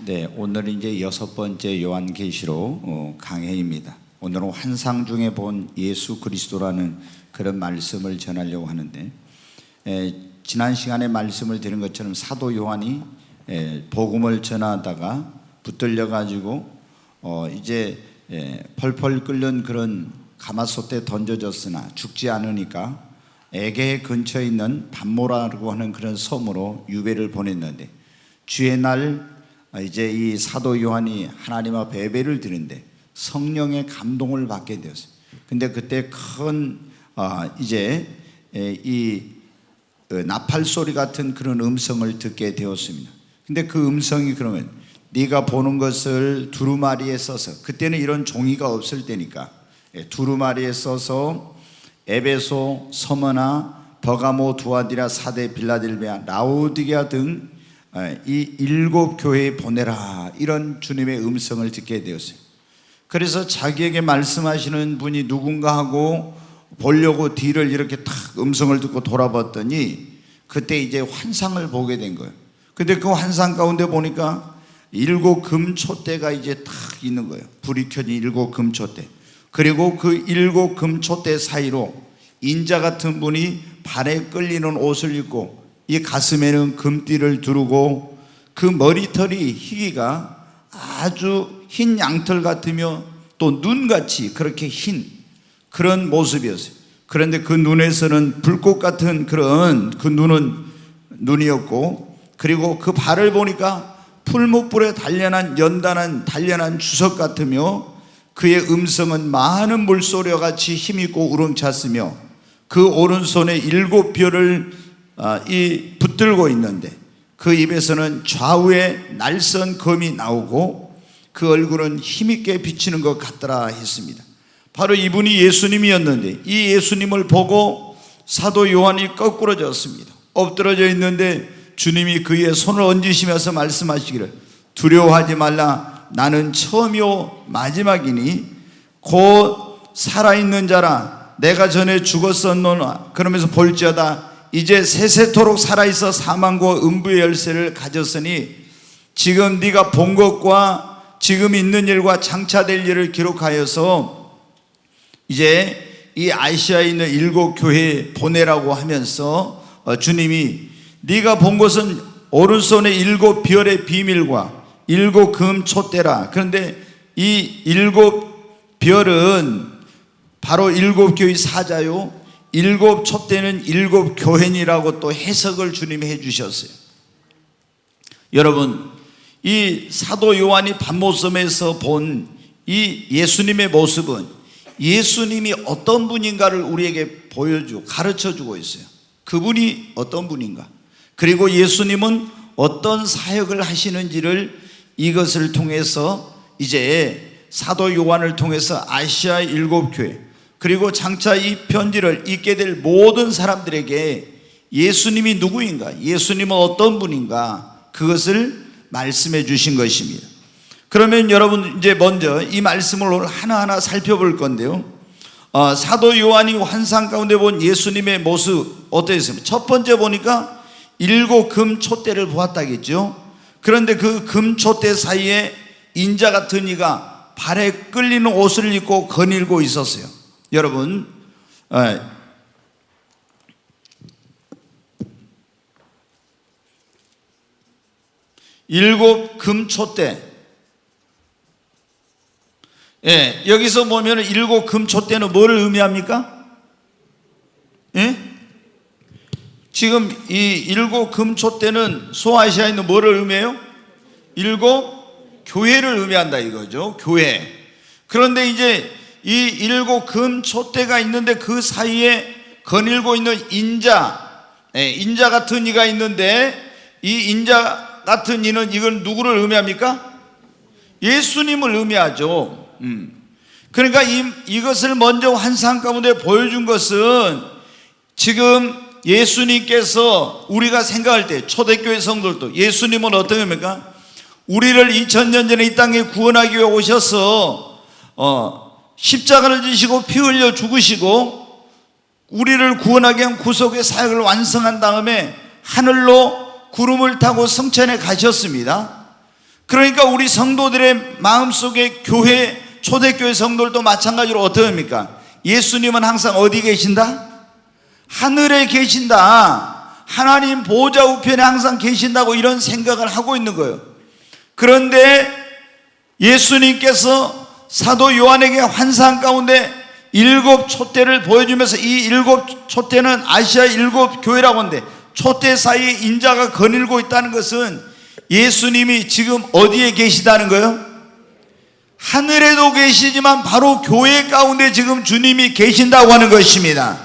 네, 오늘은 이제 6번째 요한계시록 강해입니다. 오늘은 환상 중에 본 예수 그리스도라는 그런 말씀을 전하려고 하는데, 지난 시간에 말씀을 드린 것처럼 사도 요한이 복음을 전하다가 붙들려 가지고 이제 펄펄 끓는 그런 가마솥에 던져졌으나 죽지 않으니까 에게 근처에 있는 반모라고 하는 그런 섬으로 유배를 보냈는데, 주의 날 이제 이 사도 요한이 하나님 앞에 예배를 드리는데 성령의 감동을 받게 되었어요. 근데 그때 큰 이제 이 나팔 소리 같은 그런 음성을 듣게 되었습니다. 근데 그 음성이 그러면 네가 보는 것을 두루마리에 써서, 그때는 이런 종이가 없을 때니까 두루마리에 써서 에베소, 서머나, 버가모, 두아디라, 사데, 빌라델비아, 라오디게아 등 이 7교회에 보내라, 이런 주님의 음성을 듣게 되었어요. 그래서 자기에게 말씀하시는 분이 누군가 하고 보려고 뒤를 이렇게 탁 음성을 듣고 돌아봤더니 그때 이제 환상을 보게 된 거예요. 근데 그 환상 가운데 보니까 7 금초대가 이제 탁 있는 거예요. 불이 켜진 7 금초대. 그리고 그 7 금초대 사이로 인자 같은 분이 발에 끌리는 옷을 입고 이 가슴에는 금띠를 두르고 그 머리털이 희기가 아주 흰 양털 같으며 또 눈같이 그렇게 흰 그런 모습이었어요. 그런데 그 눈에서는 불꽃 같은 그런 그 눈이었고, 그리고 그 발을 보니까 풀무불에 단련한 연단한 단련한 주석 같으며 그의 음성은 많은 물소리와 같이 힘있고 우렁찼으며 그 오른손에 7별을 붙들고 있는데 그 입에서는 좌우에 날선 검이 나오고 그 얼굴은 힘있게 비치는 것 같더라 했습니다. 바로 이분이 예수님이었는데 이 예수님을 보고 사도 요한이 거꾸러졌습니다. 엎드러져 있는데 주님이 그의 손을 얹으시면서 말씀하시기를 두려워하지 말라, 나는 처음이요 마지막이니 곧 살아있는 자라, 내가 전에 죽었었노나 그러면서 볼지어다 이제 세세토록 살아있어 사망과 음부의 열쇠를 가졌으니 지금 네가 본 것과 지금 있는 일과 장차될 일을 기록하여서 이제 이 아시아에 있는 7교회에 보내라고 하면서 주님이 네가 본 것은 오른손에 7별의 비밀과 7 금초대라. 그런데 이 7별은 바로 7교회 사자요, 7 촛대는 7 교회니라고 또 해석을 주님이 해주셨어요. 여러분, 이 사도 요한이 반모섬에서 본 이 예수님의 모습은 예수님이 어떤 분인가를 우리에게 보여주고 가르쳐주고 있어요. 그분이 어떤 분인가, 그리고 예수님은 어떤 사역을 하시는지를 이것을 통해서 이제 사도 요한을 통해서 아시아의 7교회 그리고 장차 이 편지를 읽게 될 모든 사람들에게 예수님이 누구인가, 예수님은 어떤 분인가, 그것을 말씀해 주신 것입니다. 그러면 여러분 이제 먼저 이 말씀을 오늘 하나하나 살펴볼 건데요, 사도 요한이 환상 가운데 본 예수님의 모습 어떠했습니까? 첫 번째 보니까 7 금초대를 보았다겠죠. 그런데 그 금초대 사이에 인자 같은 이가 발에 끌리는 옷을 입고 거닐고 있었어요. 여러분, 7 금초대, 여기서 보면 7 금초대는 뭐를 의미합니까? 지금 이 7 금초대는 소아시아에 있는 뭐를 의미해요? 7 교회를 의미한다 이거죠. 교회. 그런데 이제 이 7 금초대가 있는데 그 사이에 거닐고 있는 인자 같은 이가 있는데 이 인자 같은 이는 이건 누구를 의미합니까? 예수님을 의미하죠. 그러니까 이것을 먼저 환상 가운데 보여준 것은 지금 예수님께서 우리가 생각할 때 초대교회 성도들도 예수님은 어떤 겁니까? 우리를 2000년 전에 이 땅에 구원하기 위해 오셔서 십자가를 지시고 피 흘려 죽으시고 우리를 구원하기 위한 구속의 사역을 완성한 다음에 하늘로 구름을 타고 성천에 가셨습니다. 그러니까 우리 성도들의 마음속에 교회, 초대교회 성도들도 마찬가지로 어떻습니까? 예수님은 항상 어디 계신다? 하늘에 계신다. 하나님 보좌 우편에 항상 계신다고 이런 생각을 하고 있는 거예요. 그런데 예수님께서 사도 요한에게 환상 가운데 7 촛대를 보여주면서 이 7 촛대는 아시아 7 교회라고 하는데 촛대 사이에 인자가 거닐고 있다는 것은 예수님이 지금 어디에 계시다는 거예요? 하늘에도 계시지만 바로 교회 가운데 지금 주님이 계신다고 하는 것입니다.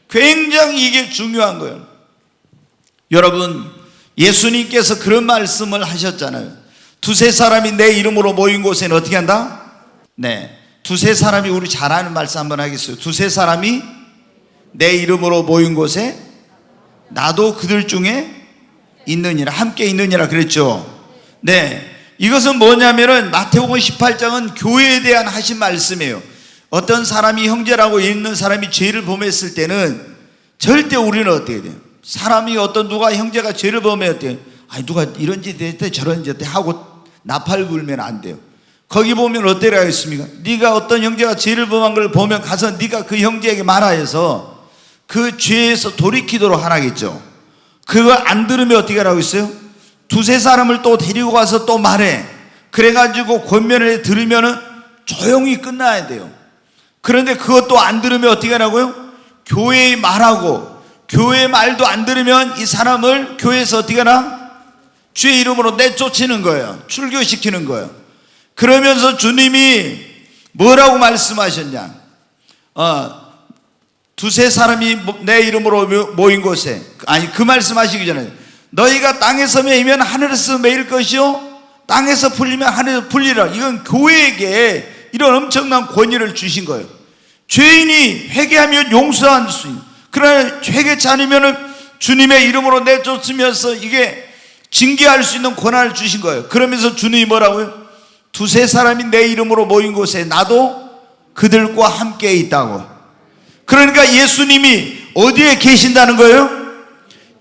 굉장히 이게 중요한 거예요. 여러분, 예수님께서 그런 말씀을 하셨잖아요. 두세 사람이 내 이름으로 모인 곳에는 어떻게 한다? 네, 두세 사람이, 우리 잘 아는 말씀 한번 하겠어요. 두세 사람이 내 이름으로 모인 곳에 나도 그들 중에 있느니라, 함께 있느니라 그랬죠. 네, 이것은 뭐냐면은 마태복음 18장은 교회에 대한 하신 말씀이에요. 어떤 사람이, 형제라고 있는 사람이 죄를 범했을 때는 절대 우리는 어떻게 돼요? 사람이 어떤 누가 형제가 죄를 범했을 때 아니 누가 이런 짓 했대 저런 짓 했대 하고 나팔 불면 안 돼요. 거기 보면 어때라 했습니까? 네가 어떤 형제가 죄를 범한 걸 보면 가서 네가 그 형제에게 말하여서 그 죄에서 돌이키도록 하라겠죠. 그거 안 들으면 어떻게 하라고 했어요? 두세 사람을 또 데리고 가서 또 말해. 그래가지고 권면을 들으면은 조용히 끝나야 돼요. 그런데 그것도 안 들으면 어떻게 하라고요? 교회에 말하고, 교회 말도 안 들으면 이 사람을 교회에서 어떻게 하나? 주의 이름으로 내쫓는 거예요. 출교시키는 거예요. 그러면서 주님이 뭐라고 말씀하셨냐? 두세 사람이 내 이름으로 모인 곳에, 아니 그 말씀하시기 전에 너희가 땅에서 매이면 하늘에서 매일 것이요 땅에서 풀리면 하늘에서 풀리라. 이건 교회에게 이런 엄청난 권위를 주신 거예요. 죄인이 회개하면 용서할 수 있는, 그러나 회개치 않으면 주님의 이름으로 내쫓으면서 이게 징계할 수 있는 권한을 주신 거예요. 그러면서 주님이 뭐라고요? 두세 사람이 내 이름으로 모인 곳에 나도 그들과 함께 있다고. 그러니까 예수님이 어디에 계신다는 거예요?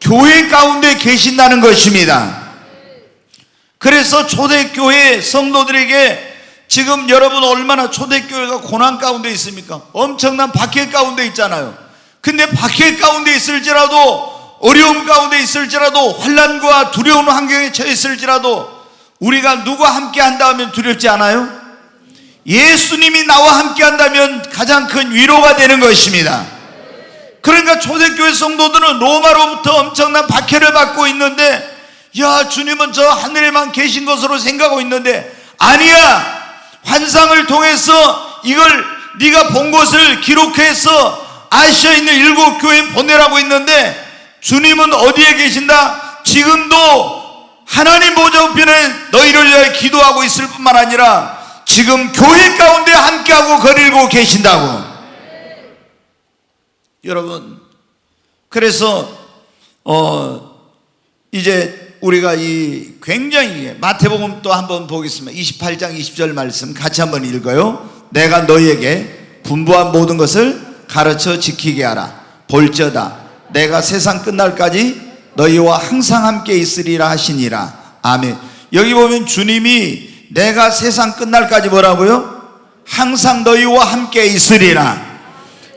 교회 가운데 계신다는 것입니다. 그래서 초대교회 성도들에게 지금 여러분 얼마나 초대교회가 고난 가운데 있습니까? 엄청난 박해 가운데 있잖아요. 근데 박해 가운데 있을지라도, 어려움 가운데 있을지라도, 환난과 두려운 환경에 처해 있을지라도 우리가 누구와 함께 한다면 두렵지 않아요? 예수님이 나와 함께 한다면 가장 큰 위로가 되는 것입니다. 그러니까 초대교회 성도들은 로마로부터 엄청난 박해를 받고 있는데, 야, 주님은 저 하늘에만 계신 것으로 생각하고 있는데 아니야. 환상을 통해서 이걸 네가 본 것을 기록해서 아시아에 있는 7 교회에 보내라고 있는데 주님은 어디에 계신다? 지금도 하나님 보좌 우편에 너희를 위하여 기도하고 있을 뿐만 아니라 지금 교회 가운데 함께하고 거닐고 계신다고. 여러분, 그래서 이제 우리가 이 굉장히 마태복음 또 한번 보겠습니다. 28장 20절 말씀 같이 한번 읽어요. 내가 너희에게 분부한 모든 것을 가르쳐 지키게 하라. 볼지어다 내가 세상 끝날까지 너희와 항상 함께 있으리라 하시니라. 아멘. 여기 보면 주님이 내가 세상 끝날까지 뭐라고요? 항상 너희와 함께 있으리라.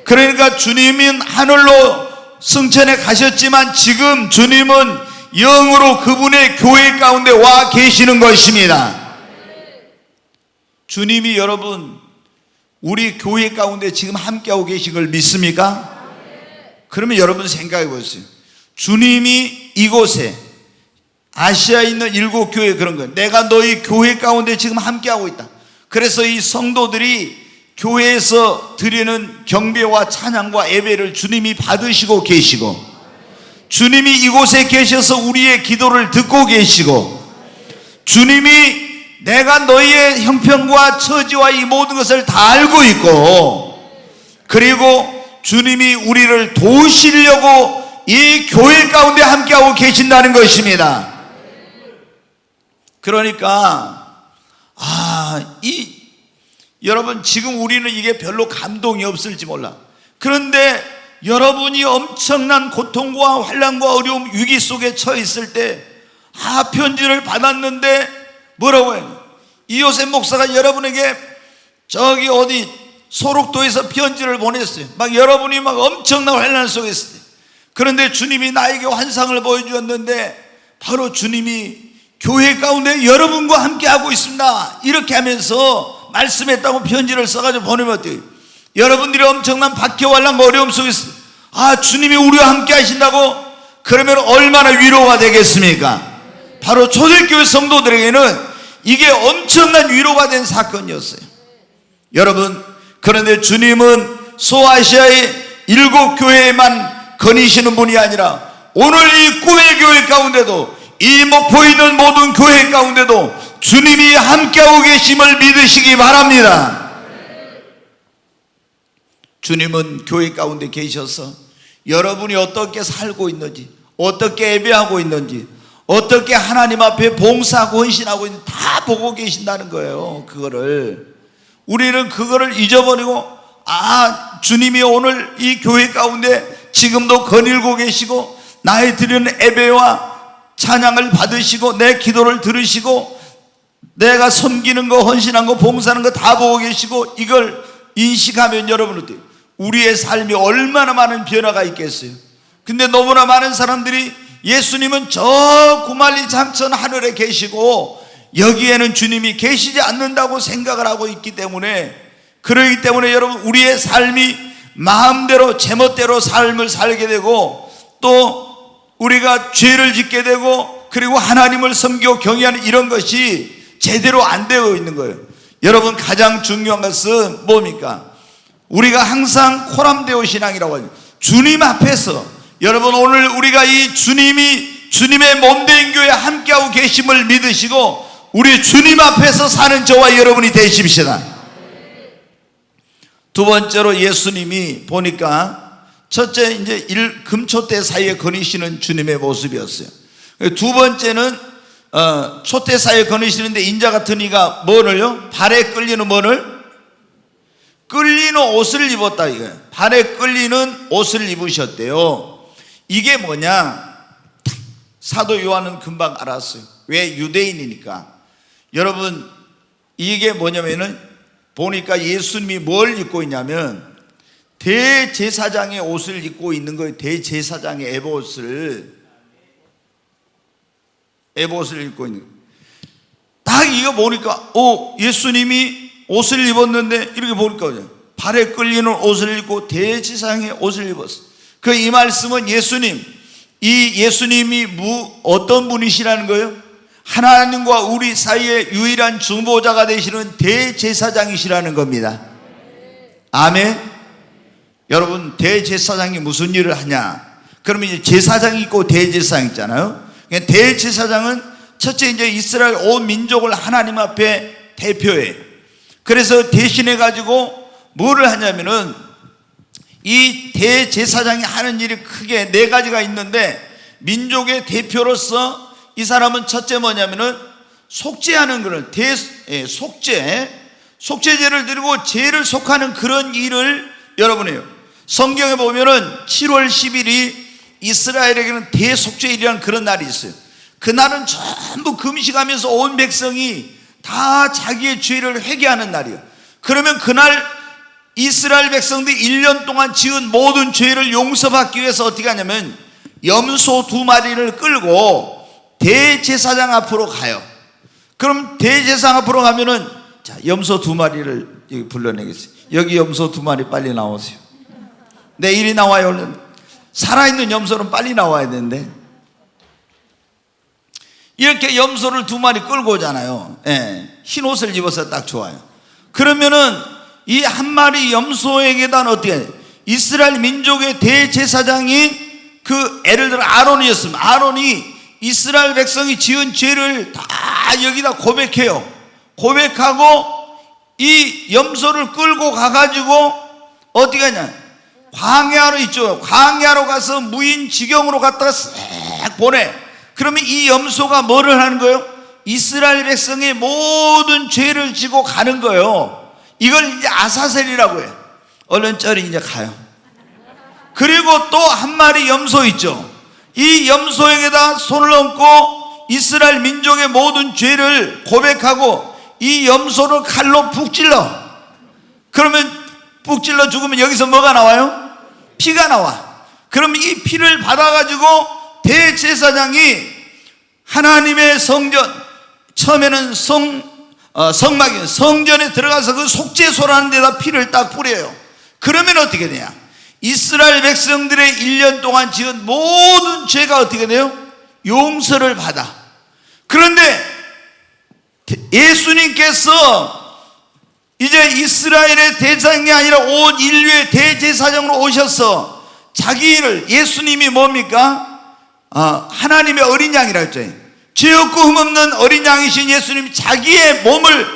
그러니까 주님은 하늘로 승천해 가셨지만 지금 주님은 영으로 그분의 교회 가운데 와 계시는 것입니다. 주님이 여러분 우리 교회 가운데 지금 함께하고 계신 걸 믿습니까? 그러면 여러분 생각해 보세요. 주님이 이곳에 아시아에 있는 7 교회 그런 거예요. 내가 너희 교회 가운데 지금 함께하고 있다. 그래서 이 성도들이 교회에서 드리는 경배와 찬양과 예배를 주님이 받으시고 계시고, 주님이 이곳에 계셔서 우리의 기도를 듣고 계시고, 주님이 내가 너희의 형편과 처지와 이 모든 것을 다 알고 있고, 그리고 주님이 우리를 도우시려고 이 교회 가운데 함께하고 계신다는 것입니다. 그러니까 여러분 지금 우리는 이게 별로 감동이 없을지 몰라. 그런데 여러분이 엄청난 고통과 환난과 어려움, 위기 속에 처해 있을 때 편지를 받았는데 뭐라고 해요? 이요셉 목사가 여러분에게 저기 어디 소록도에서 편지를 보냈어요. 막 여러분이 막 엄청난 환난 속에 있을 때, 그런데 주님이 나에게 환상을 보여주었는데 바로 주님이 교회 가운데 여러분과 함께 하고 있습니다, 이렇게 하면서 말씀했다고 편지를 써가지고 보내면 어때요? 여러분들이 엄청난 박해환난 어려움 속에 있어요. 아, 주님이 우리와 함께 하신다고? 그러면 얼마나 위로가 되겠습니까? 바로 초대교회 성도들에게는 이게 엄청난 위로가 된 사건이었어요. 여러분, 그런데 주님은 소아시아의 7교회에만 거니시는 분이 아니라 오늘 이 꿈의 교회 가운데도, 이 목포에 있는 모든 교회 가운데도 주님이 함께하고 계심을 믿으시기 바랍니다. 주님은 교회 가운데 계셔서 여러분이 어떻게 살고 있는지, 어떻게 예배하고 있는지, 어떻게 하나님 앞에 봉사하고 헌신하고 있는지 다 보고 계신다는 거예요. 그거를 우리는 그거를 잊어버리고, 아, 주님이 오늘 이 교회 가운데 지금도 거닐고 계시고 나의 드리는 예배와 찬양을 받으시고 내 기도를 들으시고 내가 섬기는 거, 헌신한 거, 봉사하는 거 다 보고 계시고, 이걸 인식하면 여러분 어때요? 우리의 삶이 얼마나 많은 변화가 있겠어요. 근데 너무나 많은 사람들이 예수님은 저 구말리 장천 하늘에 계시고 여기에는 주님이 계시지 않는다고 생각을 하고 있기 때문에, 그러기 때문에 여러분, 우리의 삶이 마음대로 제멋대로 삶을 살게 되고 또 우리가 죄를 짓게 되고, 그리고 하나님을 섬기고 경외하는 이런 것이 제대로 안 되어 있는 거예요. 여러분, 가장 중요한 것은 뭡니까? 우리가 항상 코람데오 신앙이라고 하죠. 주님 앞에서, 여러분, 오늘 우리가 이 주님이 주님의 몸된 교회에 함께하고 계심을 믿으시고 우리 주님 앞에서 사는 저와 여러분이 되십시다. 두 번째로 예수님이 보니까, 첫째 이제 금초대 사이에 거니시는 주님의 모습이었어요. 두 번째는 초대 사이에 거니시는데 인자 같은 이가 뭐를요? 발에 끌리는 뭐를? 끌리는 옷을 입었다 이거예요. 발에 끌리는 옷을 입으셨대요. 이게 뭐냐? 사도 요한은 금방 알았어요. 왜? 유대인이니까. 여러분, 이게 뭐냐면은 보니까 예수님이 뭘 입고 있냐면 대제사장의 옷을 입고 있는 거예요. 대제사장의 에봇을 입고 있는 거예요. 딱 이거 보니까 예수님이 옷을 입었는데, 이렇게 보니까 발에 끌리는 옷을 입고 대제사장의 옷을 입었어요. 이 말씀은 예수님이 어떤 분이시라는 거예요? 하나님과 우리 사이의 유일한 중보자가 되시는 대제사장이시라는 겁니다. 아멘. 여러분, 대제사장이 무슨 일을 하냐? 그러면 이제 제사장이 있고 대제사장 있잖아요. 대제사장은 첫째 이제 이스라엘 온 민족을 하나님 앞에 대표해. 그래서 대신해 가지고 뭐를 하냐면은, 이 대제사장이 하는 일이 크게 4가지가 있는데, 민족의 대표로서 이 사람은 첫째 뭐냐면은 속죄하는 그런 속죄제를 드리고 죄를 속하는 그런 일을 여러분이요. 성경에 보면은 7월 10일이 이스라엘에게는 대속죄일이라는 그런 날이 있어요. 그날은 전부 금식하면서 온 백성이 다 자기의 죄를 회개하는 날이에요. 그러면 그날 이스라엘 백성들이 1년 동안 지은 모든 죄를 용서받기 위해서 어떻게 하냐면 염소 2마리를 끌고 대제사장 앞으로 가요. 그럼 대제사장 앞으로 가면은, 자, 염소 2마리를 여기 불러내겠어요. 여기 염소 2마리 빨리 나오세요. 네, 이리 나와요. 얼른. 살아있는 염소는 빨리 나와야 되는데, 이렇게 염소를 2마리 끌고 오잖아요. 흰 옷을 입어서 딱 좋아요. 그러면은 이 한 마리 염소에게다 어떻게 이스라엘 민족의 대제사장인 예를 들어 아론이었으면, 아론이 이스라엘 백성이 지은 죄를 다 여기다 고백해요. 고백하고 이 염소를 끌고 가가지고 어떻게 하냐? 광야로 있죠. 광야로 가서 무인지경으로 갔다가 싹 보내. 그러면 이 염소가 뭐를 하는 거예요? 이스라엘 백성의 모든 죄를 지고 가는 거예요. 이걸 이제 아사셀이라고 해요. 얼른 쩔이 이제 가요. 그리고 또 한 마리 염소 있죠. 이 염소에게다 손을 얹고 이스라엘 민족의 모든 죄를 고백하고 이 염소를 칼로 푹 찔러. 그러면 푹 찔러 죽으면 여기서 뭐가 나와요? 피가 나와. 그럼 이 피를 받아가지고 대제사장이 하나님의 성전, 처음에는 성전에 들어가서 그 속죄소라는 데다 피를 딱 뿌려요. 그러면 어떻게 돼요? 이스라엘 백성들의 1년 동안 지은 모든 죄가 어떻게 돼요? 용서를 받아. 그런데 예수님께서 이제 이스라엘의 대장이 아니라 온 인류의 대제사장으로 오셔서 자기를, 예수님이 뭡니까? 하나님의 어린 양이라 했죠. 죄 없고 흠없는 어린 양이신 예수님이 자기의 몸을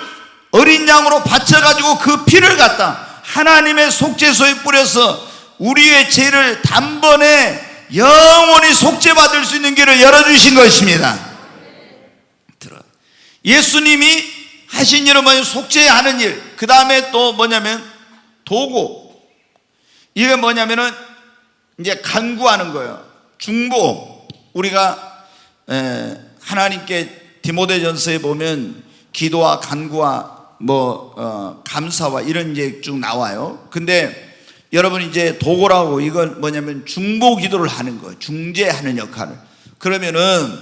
어린 양으로 바쳐가지고 그 피를 갖다 하나님의 속죄소에 뿌려서 우리의 죄를 단번에 영원히 속죄받을 수 있는 길을 열어주신 것입니다. 예수님이 하신 일은 뭐냐면 속죄하는 일, 그 다음에 또 뭐냐면 도구. 이게 뭐냐면은 이제 간구하는 거예요. 중보. 우리가 하나님께 디모데전서에 보면 기도와 간구와 감사와 이런 게 쭉 나와요. 근데 여러분 이제 도구라고, 이건 뭐냐면 중보 기도를 하는 거예요. 중재하는 역할을. 그러면은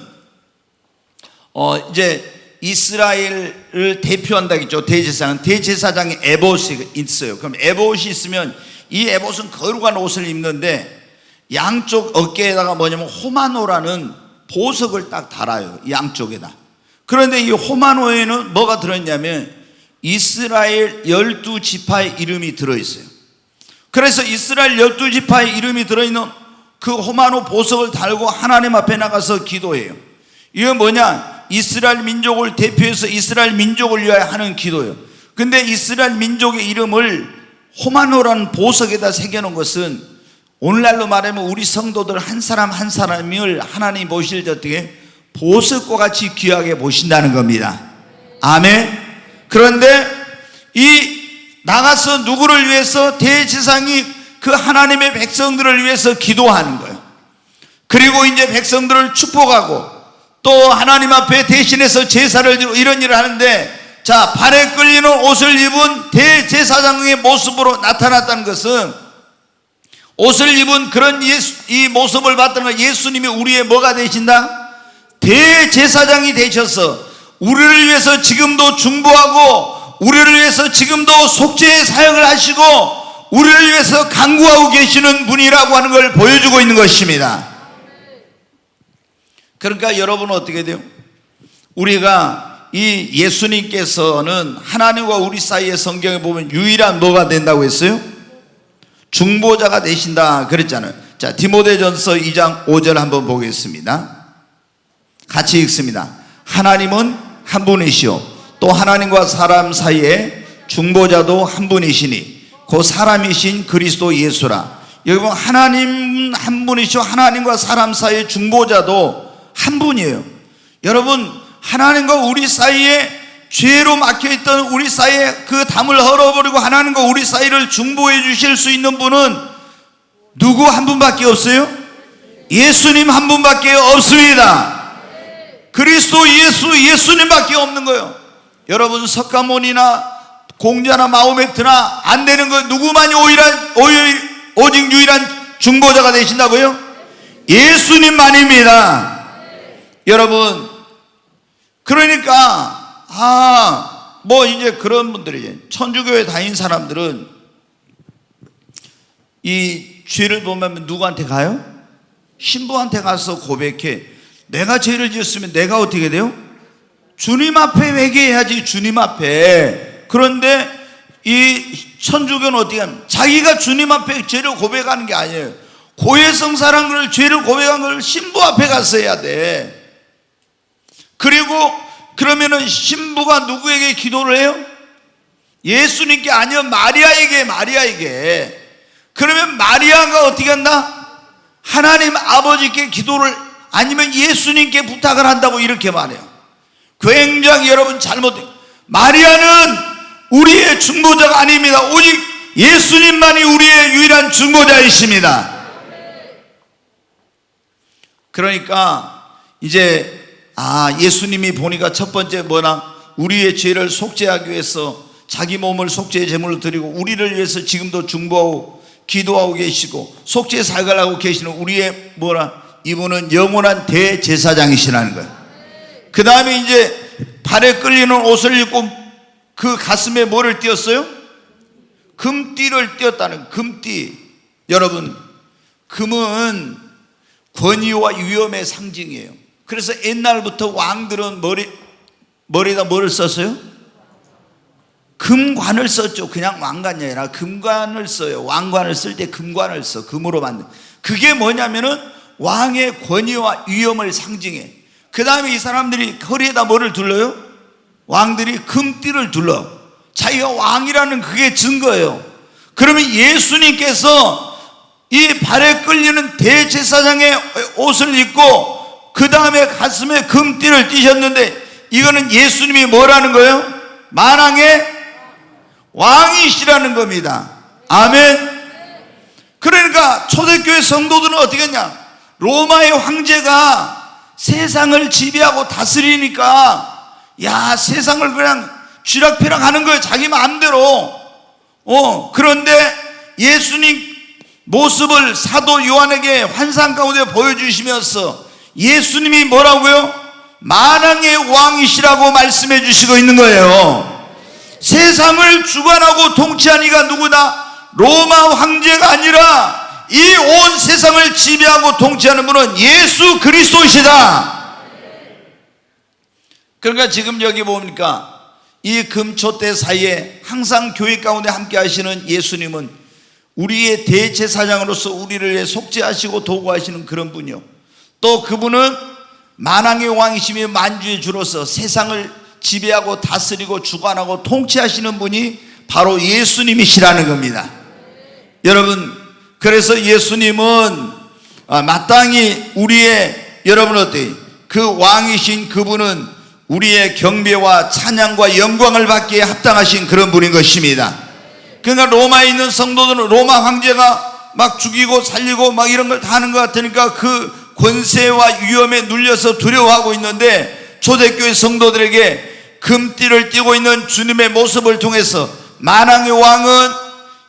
이제 이스라엘을 대표한다겠죠. 대제사장은. 대제사장이 에봇이 있어요. 그럼 에봇이 있으면 이 에봇은 거룩한 옷을 입는데 양쪽 어깨에다가 뭐냐면 호마노라는 보석을 딱 달아요. 양쪽에다. 그런데 이 호마노에는 뭐가 들어있냐면 이스라엘 12지파의 이름이 들어있어요. 그래서 이스라엘 12지파의 이름이 들어있는 그 호마노 보석을 달고 하나님 앞에 나가서 기도해요. 이건 뭐냐? 이스라엘 민족을 대표해서 이스라엘 민족을 위하여 하는 기도예요. 근데 이스라엘 민족의 이름을 호마노라는 보석에다 새겨놓은 것은 오늘날로 말하면 우리 성도들 한 사람 한 사람을 하나님 보실 때 어떻게 보석과 같이 귀하게 보신다는 겁니다. 아멘. 그런데 이 나가서 누구를 위해서? 대제사장이 그 하나님의 백성들을 위해서 기도하는 거예요. 그리고 이제 백성들을 축복하고 또 하나님 앞에 대신해서 제사를 드리고 이런 일을 하는데, 자, 발에 끌리는 옷을 입은 대제사장의 모습으로 나타났다는 것은, 옷을 입은 그런 이 모습을 봤다는 건 예수님이 우리의 뭐가 되신다? 대제사장이 되셔서 우리를 위해서 지금도 중보하고 우리를 위해서 지금도 속죄의 사역을 하시고 우리를 위해서 간구하고 계시는 분이라고 하는 걸 보여주고 있는 것입니다. 그러니까 여러분은 어떻게 돼요? 우리가 이 예수님께서는 하나님과 우리 사이의 성경에 보면 유일한 뭐가 된다고 했어요? 중보자가 되신다 그랬잖아요. 자, 디모데전서 2장 5절 한번 보겠습니다. 같이 읽습니다. 하나님은 한 분이시오 또 하나님과 사람 사이에 중보자도 한 분이시니 그 사람이신 그리스도 예수라. 여기 보면 하나님 한 분이시오. 하나님과 사람 사이의 중보자도 한 분이에요. 여러분, 하나님과 우리 사이에 죄로 막혀있던 우리 사이에 그 담을 헐어버리고 하나님과 우리 사이를 중보해 주실 수 있는 분은 누구 한 분밖에 없어요? 예수님 한 분밖에 없습니다. 그리스도 예수님밖에 없는 거예요. 여러분, 석가모니나 공자나 마호메트나 안 되는 거 누구만이 오직 유일한 중보자가 되신다고요? 예수님만입니다. 여러분, 그러니까 이제 그런 분들이, 천주교에 다닌 사람들은 이 죄를 보면 누구한테 가요? 신부한테 가서 고백해. 내가 죄를 지었으면 내가 어떻게 돼요? 주님 앞에 회개해야지, 주님 앞에. 그런데 이 천주교는 어떻게 하면 자기가 주님 앞에 죄를 고백하는 게 아니에요. 고해성 사람을 죄를 고백한 걸 신부 앞에 가서 해야 돼. 그리고 그러면은 신부가 누구에게 기도를 해요? 예수님께 아니면 마리아에게. 그러면 마리아가 어떻게 한다? 하나님 아버지께 기도를, 아니면 예수님께 부탁을 한다고 이렇게 말해요. 굉장히 여러분 잘못해요. 마리아는 우리의 중보자가 아닙니다. 오직 예수님만이 우리의 유일한 중보자이십니다. 그러니까 이제 예수님이 보니까 첫 번째 뭐나 우리의 죄를 속죄하기 위해서 자기 몸을 속죄의 제물로 드리고 우리를 위해서 지금도 중보하고 기도하고 계시고 속죄 사역을 하고 계시는 우리의 이분은 영원한 대제사장이시라는 거예요. 그 다음에 이제 발에 끌리는 옷을 입고 그 가슴에 뭐를 띄었어요? 금띠를 띄었다는 금띠. 여러분, 금은 권위와 위엄의 상징이에요. 그래서 옛날부터 왕들은 머리에다 뭐를 썼어요? 금관을 썼죠. 그냥 왕관이 아니라 금관을 써요. 왕관을 쓸 때 금관을 써. 금으로 만든. 그게 뭐냐면은 왕의 권위와 위엄을 상징해. 그 다음에 이 사람들이 허리에다 뭐를 둘러요? 왕들이 금띠를 둘러. 자기가 왕이라는 그게 증거예요. 그러면 예수님께서 이 발에 끌리는 대제사장의 옷을 입고 그 다음에 가슴에 금띠를 띠셨는데 이거는 예수님이 뭐라는 거예요? 만왕의 왕이시라는 겁니다. 아멘. 그러니까 초대교회 성도들은 어떻게 했냐? 로마의 황제가 세상을 지배하고 다스리니까 세상을 그냥 쥐락펴락 하는 거예요. 자기 마음대로. 그런데 예수님 모습을 사도 요한에게 환상 가운데 보여주시면서 예수님이 뭐라고요? 만왕의 왕이시라고 말씀해 주시고 있는 거예요. 세상을 주관하고 통치한 이가 누구다? 로마 황제가 아니라 이 온 세상을 지배하고 통치하는 분은 예수 그리스도시다. 그러니까 지금 여기 보니까 이 금초대 사이에 항상 교회 가운데 함께 하시는 예수님은 우리의 대제사장으로서 우리를 위해 속죄하시고 도구하시는 그런 분이요, 또 그분은 만왕의 왕이시며 만주의 주로서 세상을 지배하고 다스리고 주관하고 통치하시는 분이 바로 예수님이시라는 겁니다. 여러분, 그래서 예수님은 마땅히 우리의 여러분 어때요? 그 왕이신 그분은 우리의 경배와 찬양과 영광을 받기에 합당하신 그런 분인 것입니다. 그러니까 로마에 있는 성도들은 로마 황제가 막 죽이고 살리고 막 이런 걸 다 하는 것 같으니까 그 권세와 위엄에 눌려서 두려워하고 있는데 초대교회 성도들에게 금띠를 띠고 있는 주님의 모습을 통해서 만왕의 왕은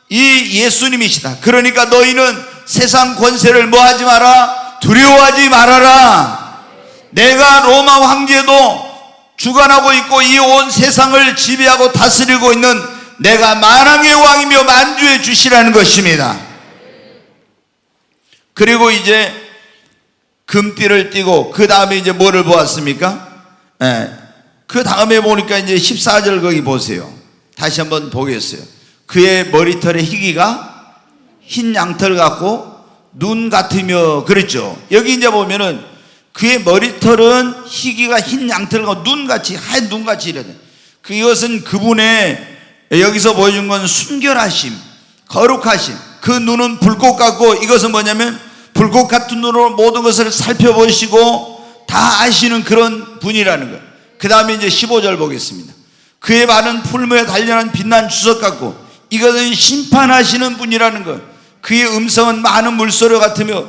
이 예수님이시다. 그러니까 너희는 세상 권세를 뭐하지 마라? 두려워하지 말아라. 내가 로마 황제도 주관하고 있고 이 온 세상을 지배하고 다스리고 있는 내가 만왕의 왕이며 만주의 주시라는 것입니다. 그리고 이제 금띠를 띠고 그 다음에 이제 뭐를 보았습니까? 그 다음에 보니까 이제 14절 거기 보세요. 다시 한번 보겠어요. 그의 머리털의 희기가 흰 양털 같고 눈 같으며 그랬죠. 여기 이제 보면은 그의 머리털은 희기가 흰 양털 같고 눈같이 하얀 눈같이 이래. 그것은 그분의 여기서 보여준 건 순결하심, 거룩하심. 그 눈은 불꽃 같고 이것은 뭐냐면 불꽃 같은 눈으로 모든 것을 살펴보시고 다 아시는 그런 분이라는 거예요. 그 다음에 이제 15절 보겠습니다. 그의 발은 풀무에 단련한 빛난 주석 같고 이것은 심판하시는 분이라는 것. 그의 음성은 많은 물소리 같으며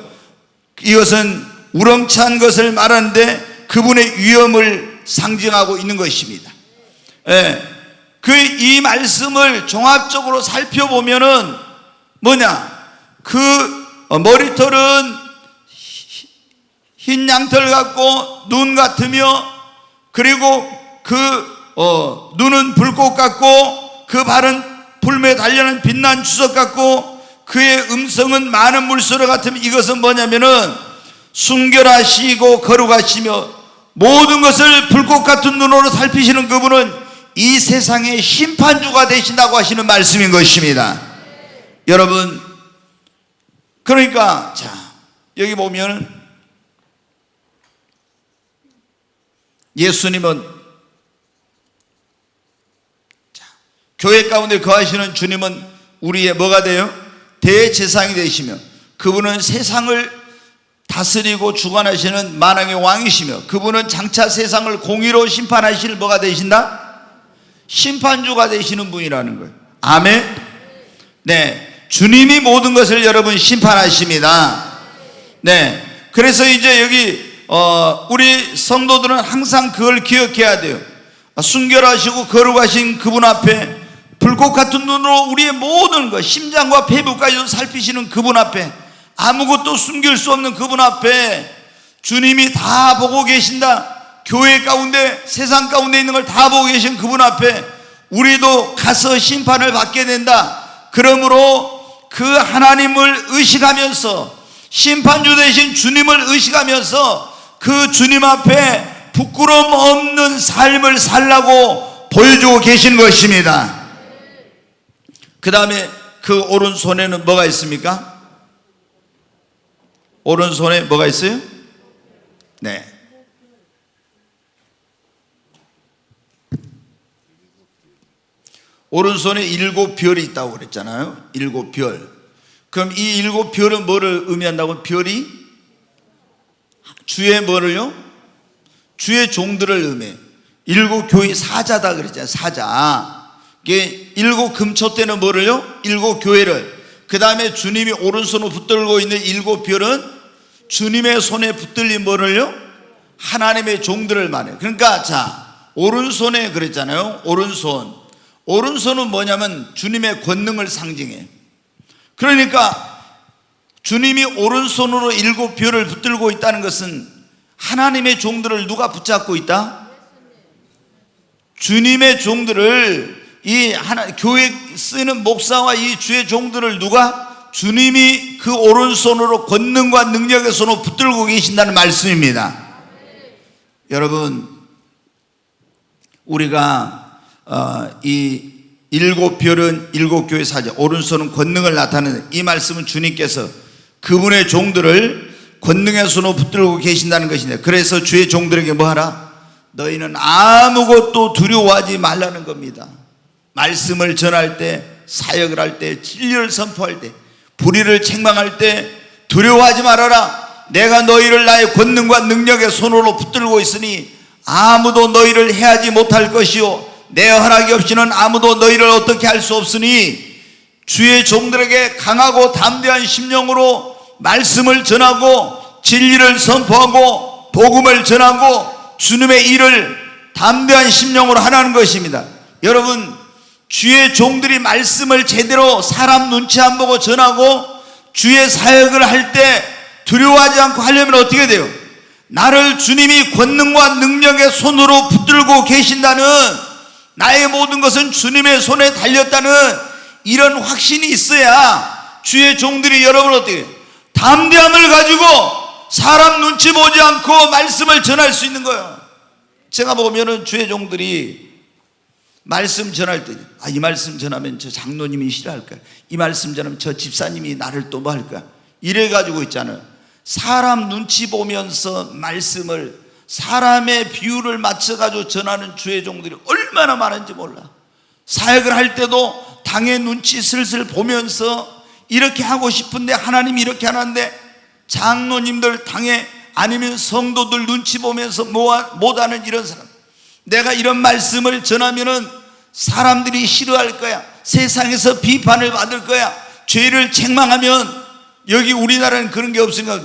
이것은 우렁찬 것을 말하는데 그분의 위엄을 상징하고 있는 것입니다. 이 말씀을 종합적으로 살펴보면은 뭐냐? 그 머리털은 흰 양털 같고 눈 같으며 그리고 그 눈은 불꽃 같고 그 발은 풀무에 달려는 빛난 주석 같고 그의 음성은 많은 물소리 같으며 이것은 뭐냐면은 순결하시고 거룩하시며 모든 것을 불꽃 같은 눈으로 살피시는 그분은 이 세상의 심판주가 되신다고 하시는 말씀인 것입니다. 여러분, 그러니까 자 여기 보면 예수님은 교회 가운데 거하시는 주님은 우리의 뭐가 돼요? 대제사장이 되시며 그분은 세상을 다스리고 주관하시는 만왕의 왕이시며 그분은 장차 세상을 공의로 심판하실 뭐가 되신다? 심판주가 되시는 분이라는 거예요. 아멘. 네, 주님이 모든 것을 여러분 심판하십니다. 네, 그래서 이제 여기 우리 성도들은 항상 그걸 기억해야 돼요. 순결하시고 거룩하신 그분 앞에 불꽃 같은 눈으로 우리의 모든 것, 심장과 폐부까지 살피시는 그분 앞에, 아무것도 숨길 수 없는 그분 앞에 주님이 다 보고 계신다. 교회 가운데, 세상 가운데 있는 걸 다 보고 계신 그분 앞에 우리도 가서 심판을 받게 된다. 그러므로 그 하나님을 의식하면서, 심판주 되신 주님을 의식하면서 그 주님 앞에 부끄러움 없는 삶을 살라고 보여주고 계신 것입니다. 그 다음에 그 오른손에는 뭐가 있습니까? 오른손에 뭐가 있어요? 네. 오른손에 7별이 있다고 그랬잖아요. 7별. 그럼 이 7별은 뭐를 의미한다고? 별이 주의 뭐를요? 주의 종들을 의미해요. 7교회 사자다 그랬잖아요. 사자. 이게 7금초 때는 뭐를요? 7교회를. 그 다음에 주님이 오른손으로 붙들고 있는 7별은 주님의 손에 붙들린 뭐를요? 하나님의 종들을 말해요. 그러니까 자, 오른손에 그랬잖아요. 오른손은 뭐냐면 주님의 권능을 상징해요. 그러니까 주님이 오른손으로 7별을 붙들고 있다는 것은 하나님의 종들을 누가 붙잡고 있다? 주님의 종들을, 교회 쓰는 목사와 이 주의 종들을 누가? 주님이 그 오른손으로 권능과 능력의 손으로 붙들고 계신다는 말씀입니다. 여러분, 우리가 이 7별은 7교회 사자, 오른손은 권능을 나타내는 이 말씀은 주님께서 그분의 종들을 권능의 손으로 붙들고 계신다는 것인데, 그래서 주의 종들에게 뭐하라? 너희는 아무것도 두려워하지 말라는 겁니다. 말씀을 전할 때, 사역을 할 때, 진리를 선포할 때, 불의를 책망할 때 두려워하지 말아라. 내가 너희를 나의 권능과 능력의 손으로 붙들고 있으니 아무도 너희를 해하지 못할 것이요, 내 허락이 없이는 아무도 너희를 어떻게 할 수 없으니, 주의 종들에게 강하고 담대한 심령으로 말씀을 전하고 진리를 선포하고 복음을 전하고 주님의 일을 담대한 심령으로 하라는 것입니다. 여러분, 주의 종들이 말씀을 제대로 사람 눈치 안 보고 전하고 주의 사역을 할 때 두려워하지 않고 하려면 어떻게 돼요? 나를 주님이 권능과 능력의 손으로 붙들고 계신다는, 나의 모든 것은 주님의 손에 달렸다는 이런 확신이 있어야 주의 종들이 여러분 어떻게 해요? 담대함을 가지고 사람 눈치 보지 않고 말씀을 전할 수 있는 거예요. 제가 보면은 주의 종들이 말씀 전할 때, 이 말씀 전하면 저 장로님이 싫어할까? 이 말씀 전하면 저 집사님이 나를 또 뭐 할까? 이래가지고 있잖아요. 사람 눈치 보면서 말씀을, 사람의 비율을 맞춰가지고 전하는 주의 종들이 얼마나 많은지 몰라. 사역을 할 때도 당의 눈치 슬슬 보면서 이렇게 하고 싶은데 하나님이 이렇게 하는데, 장로님들 당에 아니면 성도들 눈치 보면서 못하는 이런 사람, 내가 이런 말씀을 전하면은 사람들이 싫어할 거야, 세상에서 비판을 받을 거야, 죄를 책망하면, 여기 우리나라는 그런 게 없으니까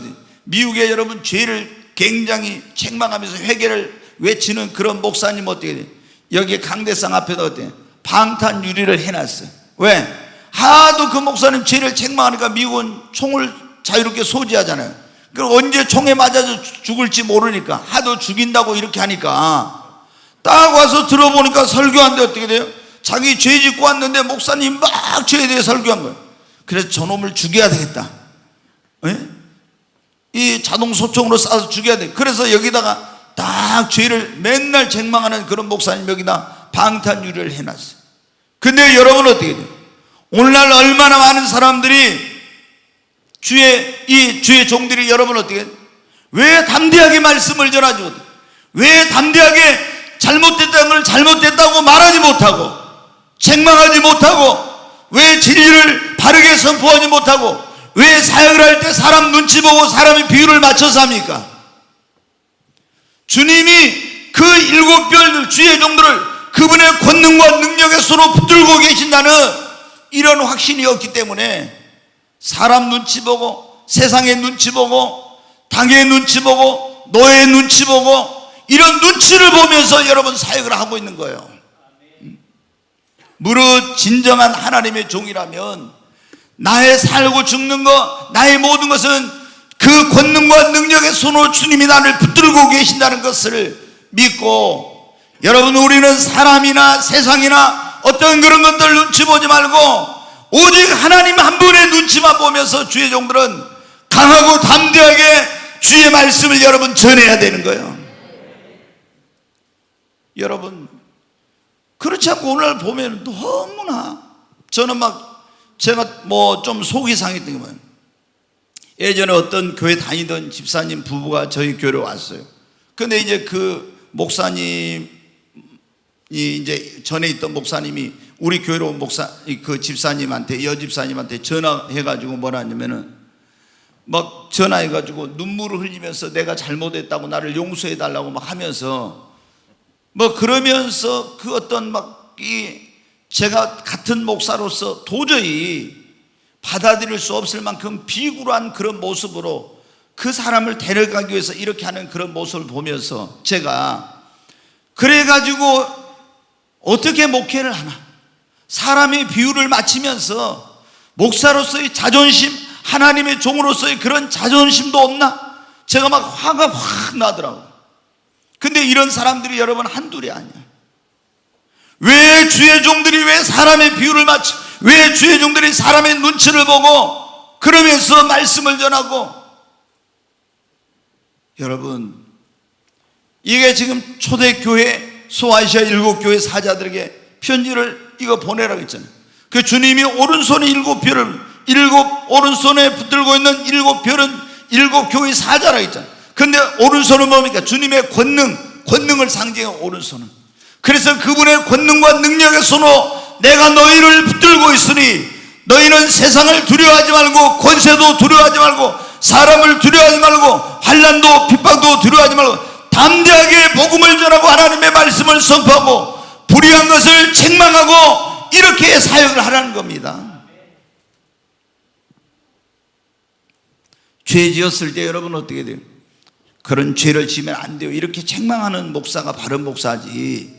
미국에 여러분 죄를 굉장히 책망하면서 회개를 외치는 그런 목사님 어떻게 돼? 여기 강대상 앞에다 어때? 방탄 유리를 해놨어요. 왜? 하도 그 목사님 죄를 책망하니까 미국은 총을 자유롭게 소지하잖아요. 그럼 언제 총에 맞아서 죽을지 모르니까 하도 죽인다고 이렇게 하니까 딱 와서 들어보니까 설교하는데 어떻게 돼요? 자기 죄 짓고 왔는데 목사님 막 죄에 대해 설교한 거예요. 그래서 저놈을 죽여야 되겠다. 이 자동 소총으로 쏴서 죽여야 돼. 그래서 여기다가 딱 죄를 맨날 책망하는 그런 목사님 여기다 방탄 유리를 해놨어요. 근데 여러분 어떻게 돼요? 오늘날 얼마나 많은 사람들이 주의 종들이 여러분 어떻게 해요? 왜 담대하게 말씀을 전하지 못해? 왜 담대하게 잘못됐다는 걸 잘못됐다고 말하지 못하고 책망하지 못하고, 왜 진리를 바르게 선포하지 못하고, 왜 사역을 할 때 사람 눈치 보고 사람의 비율을 맞춰서 합니까? 주님이 그 7별들 주의 종들을 그분의 권능과 능력의 손으로 붙들고 계신다는 이런 확신이 없기 때문에 사람 눈치 보고, 세상의 눈치 보고, 당의 눈치 보고, 노예 눈치 보고 이런 눈치를 보면서 여러분 사역을 하고 있는 거예요. 무릇 진정한 하나님의 종이라면 나의 살고 죽는 것, 나의 모든 것은 그 권능과 능력의 손으로 주님이 나를 붙들고 계신다는 것을 믿고, 여러분 우리는 사람이나 세상이나 어떤 그런 것들 눈치 보지 말고 오직 하나님 한 분의 눈치만 보면서 주의 종들은 강하고 담대하게 주의 말씀을 여러분 전해야 되는 거예요. 여러분 그렇지 않고 오늘 보면 너무나 저는 제가 좀 속이 상했던 게 뭐예요? 예전에 어떤 교회 다니던 집사님 부부가 저희 교회로 왔어요. 근데 이제 그 목사님이 이제 전에 있던 목사님이 우리 교회로 그 집사님한테, 여집사님한테 전화해가지고 뭐라 하냐면은 전화해가지고 눈물을 흘리면서 내가 잘못했다고 나를 용서해달라고 하면서 그러면서 그 어떤 제가 같은 목사로서 도저히 받아들일 수 없을 만큼 비굴한 그런 모습으로 그 사람을 데려가기 위해서 이렇게 하는 그런 모습을 보면서 제가 그래가지고 어떻게 목회를 하나, 사람의 비유를 맞추면서 목사로서의 자존심, 하나님의 종으로서의 그런 자존심도 없나? 제가 화가 확 나더라고요. 근데 이런 사람들이 여러분 한둘이 아니야. 왜 주의 종들이 왜 사람의 비유를 맞추, 왜 주의 종들이 사람의 눈치를 보고 그러면서 말씀을 전하고, 여러분 이게 지금 초대교회 소아시아 7교회 사자들에게 편지를 이거 보내라고 했잖아요. 그 주님이 오른손에 7별을, 오른손에 붙들고 있는 7별은 7교회 사자라고 했잖아요. 근데 오른손은 뭡니까? 주님의 권능을 상징해 오른손은. 그래서 그분의 권능과 능력의 손으로 내가 너희를 붙들고 있으니 너희는 세상을 두려워하지 말고 권세도 두려워하지 말고 사람을 두려워하지 말고 환난도 핍박도 두려워하지 말고 담대하게 복음을 전하고 하나님의 말씀을 선포하고 불의한 것을 책망하고 이렇게 사역을 하라는 겁니다. 죄 지었을 때 여러분 어떻게 돼요? 그런 죄를 지으면 안 돼요. 이렇게 책망하는 목사가 바른 목사지,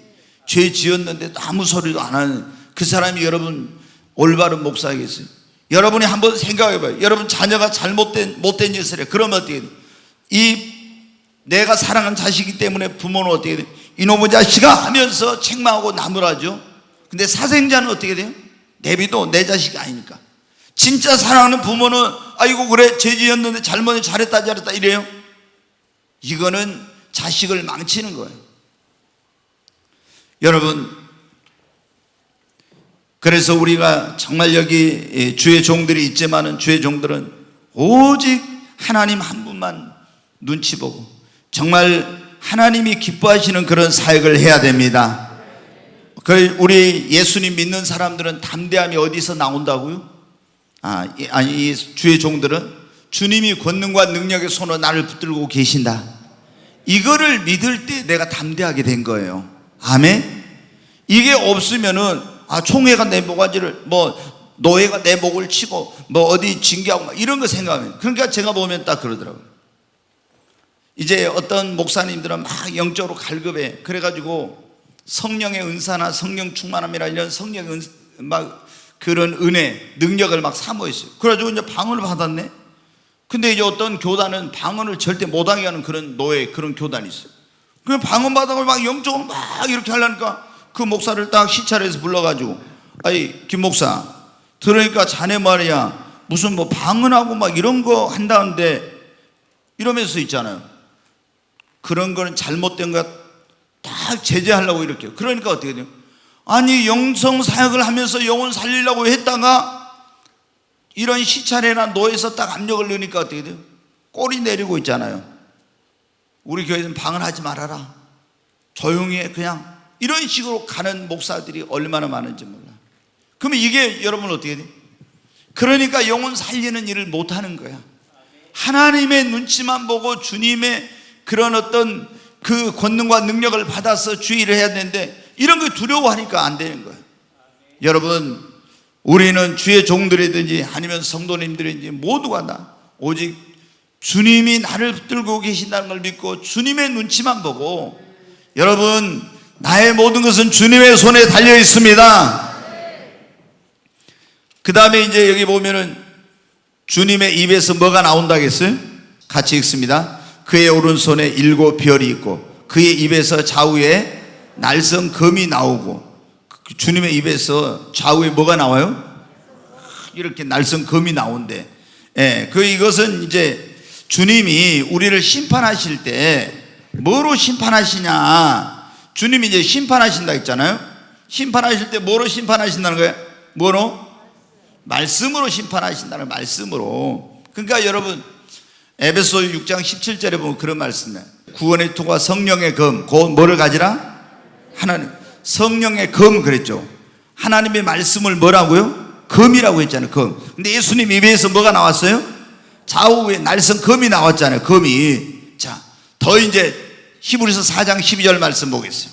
죄 지었는데 아무 소리도 안 하는 그 사람이 여러분 올바른 목사이겠어요? 여러분이 한번 생각해 봐요. 여러분 자녀가 못된 짓을 해. 그러면 어떻게 돼요? 내가 사랑하는 자식이기 때문에 부모는 어떻게 돼요? 이놈의 자식아 하면서 책망하고 나무라죠. 근데 사생자는 어떻게 돼요? 내비도 내 자식이 아니니까. 진짜 사랑하는 부모는 아이고 그래 죄 지었는데 잘했다 이래요. 이거는 자식을 망치는 거예요. 여러분 그래서 우리가 정말 여기 주의 종들이 있지만은 주의 종들은 오직 하나님 한 분만 눈치 보고 정말 하나님이 기뻐하시는 그런 사역을 해야 됩니다. 우리 예수님 믿는 사람들은 담대함이 어디서 나온다고요? 아니 주의 종들은 주님이 권능과 능력의 손으로 나를 붙들고 계신다, 이거를 믿을 때 내가 담대하게 된 거예요. 아멘. 이게 없으면은 총회가 내 모가지를 노예가 내 목을 치고 어디 징계하고 이런 거 생각하면, 그러니까 제가 보면 딱 그러더라고요. 이제 어떤 목사님들은 영적으로 갈급해. 그래가지고 성령의 은사나 성령 충만함이라 이런 성령의 그런 은혜, 능력을 사모했어요. 그래가지고 이제 방언을 받았네. 근데 이제 어떤 교단은 방언을 절대 못하게 하는 그런 그런 교단이 있어요. 그 방언 받아서 영적으로 이렇게 하려니까 그 목사를 딱 시찰해서 불러가지고, 아이 김 목사 들으니까 자네 말이야 무슨 방언하고 이런 거 한다는데 이러면서 있잖아요. 그런 거는 잘못된 거 딱 제재하려고 이렇게. 그러니까 어떻게 돼요? 아니 영성 사역을 하면서 영혼 살리려고 했다가 이런 시찰회나 노예에서 딱 압력을 넣으니까 어떻게 돼요? 꼬리 내리고 있잖아요. 우리 교회는 방언하지 말아라, 조용히 해, 그냥 이런 식으로 가는 목사들이 얼마나 많은지 몰라. 그러면 이게 여러분 어떻게 돼요? 그러니까 영혼 살리는 일을 못하는 거야. 하나님의 눈치만 보고 주님의 그런 어떤 그 권능과 능력을 받아서 주의를 해야 되는데 이런 거 두려워하니까 안 되는 거예요. 여러분 우리는 주의 종들이든지 아니면 성도님들이든지 모두가 다 오직 주님이 나를 붙들고 계신다는 걸 믿고 주님의 눈치만 보고, 여러분, 나의 모든 것은 주님의 손에 달려 있습니다. 그 다음에 이제 여기 보면은 주님의 입에서 뭐가 나온다겠어요? 같이 읽습니다. 그의 오른손에 7 별이 있고 그의 입에서 좌우에 날성 검이 나오고. 주님의 입에서 좌우에 뭐가 나와요? 이렇게 날성 검이 나온대. 이것은 이제 주님이 우리를 심판하실 때 뭐로 심판하시냐? 주님이 이제 심판하신다 했잖아요. 심판하실 때 뭐로 심판하신다는 거예요? 뭐로? 말씀으로 심판하신다는, 말씀으로. 그러니까 여러분, 에베소 6장 17절에 보면 그런 말씀이에요. 구원의 토가 성령의 검, 곧 뭐를 가지라? 하나님. 성령의 검 그랬죠. 하나님의 말씀을 뭐라고요? 검이라고 했잖아요. 검. 근데 예수님 입에서 뭐가 나왔어요? 좌우에 날성 검이 나왔잖아요. 검이. 자, 더 이제 히브리서 4장 12절 말씀 보겠어요.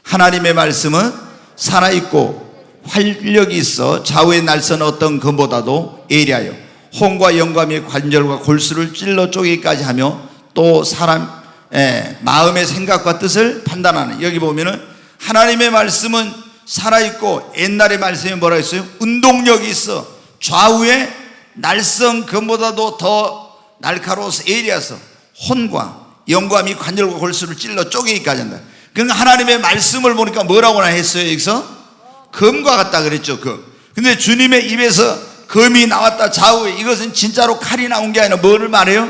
하나님의 말씀은 살아있고 활력이 있어 좌우에 날선 어떤 검보다도 예리하여 혼과 영감의 관절과 골수를 찔러 쪼개기까지 하며 또 사람 마음의 생각과 뜻을 판단하는. 여기 보면은 하나님의 말씀은 살아있고, 옛날의 말씀이 뭐라 했어요? 운동력이 있어 좌우에 날성 검보다도 더 날카로워서 예리해서 혼과 영감이 관절과 골수를 찔러 쪼개기까지 한다. 그러니까 하나님의 말씀을 보니까 뭐라고나 했어요? 여기서 검과 같다 그랬죠. 검. 근데 주님의 입에서 검이 나왔다, 좌우에. 이것은 진짜로 칼이 나온 게 아니라 뭐를 말해요?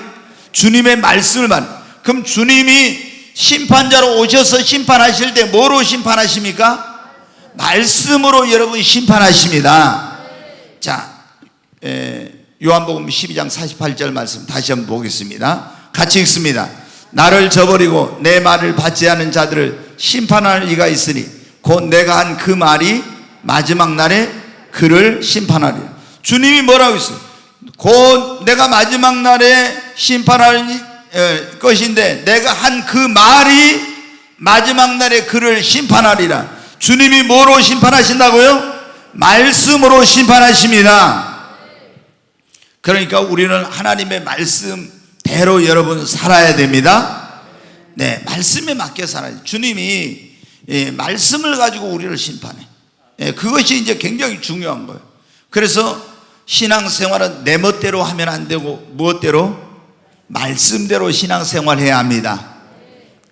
주님의 말씀을 말해요. 그럼 주님이 심판자로 오셔서 심판하실 때 뭐로 심판하십니까? 말씀으로 여러분 심판하십니다. 자, 요한복음 12장 48절 말씀 다시 한번 보겠습니다. 같이 읽습니다. 나를 저버리고 내 말을 받지 않은 자들을 심판할 이가 있으니 곧 내가 한 그 말이 마지막 날에 그를 심판하리라. 주님이 뭐라고 했어요? 곧 내가 마지막 날에 심판할 것인데 내가 한 그 말이 마지막 날에 그를 심판하리라. 주님이 뭐로 심판하신다고요? 말씀으로 심판하십니다. 그러니까 우리는 하나님의 말씀대로 여러분 살아야 됩니다. 네, 말씀에 맞게 살아야. 주님이 말씀을 가지고 우리를 심판해. 그것이 이제 굉장히 중요한 거예요. 그래서 신앙생활은 내 멋대로 하면 안 되고 무엇대로? 말씀대로 신앙생활해야 합니다.